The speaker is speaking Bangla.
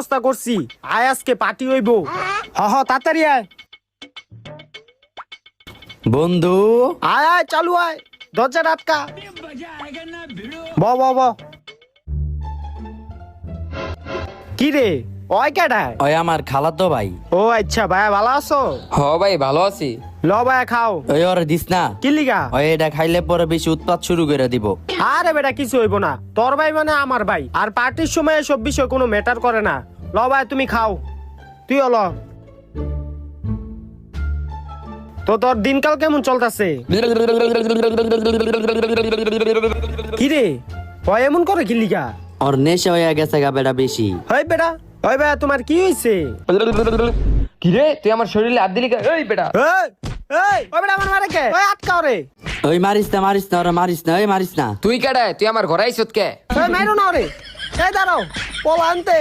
ব্যবস্থা করছি, আয় আজকে পার্টি হইব। হ তাড়াতাড়ি আয়। বন্ধু আয় আয় চালু আয়, দরজা আটকা। ব ব ব। কি রে, ওই কেডায়? ওই আমার খালাতো ভাই। ও আচ্ছা, ভাইয়া ভালো আছো? হ ভাই ভালো আছি। ল ভাইয়া খাও। ওই ওরে দিস না। কি লিগা? ওই এটা খাইলে পরে বেশি উৎপাত শুরু করে দিব। আরে বেটা কিছু হইব না, তোর ভাই মানে আমার ভাই, আর পার্টির সময় এসব বিষয় কোনো ম্যাটার করে না। ল ভাই তুমি খাও, তুইও ল। তো তোর দিনকাল কেমন চলতেছে? কি রে, ওই এমন করে কি লিগা? ওর নেশা হয়ে গেছে গা বেটা বেশি। হয় বেটা, ওই ভাইয়া তোমার কি হইছে? কি রে তুই আমার শরীরে হাত দিলি কেন? এই বেটা এই এই ওই বেটা আমার মারে কে? ওই আটকাও রে। ওই মারিস না ওরে মারিস না, ওই মারিস না। তুই কেডায়? তুই আমার ঘরে আইছত কে? ওই মাইরো না রে। এই দাঁড়াও, পোলা আনতে।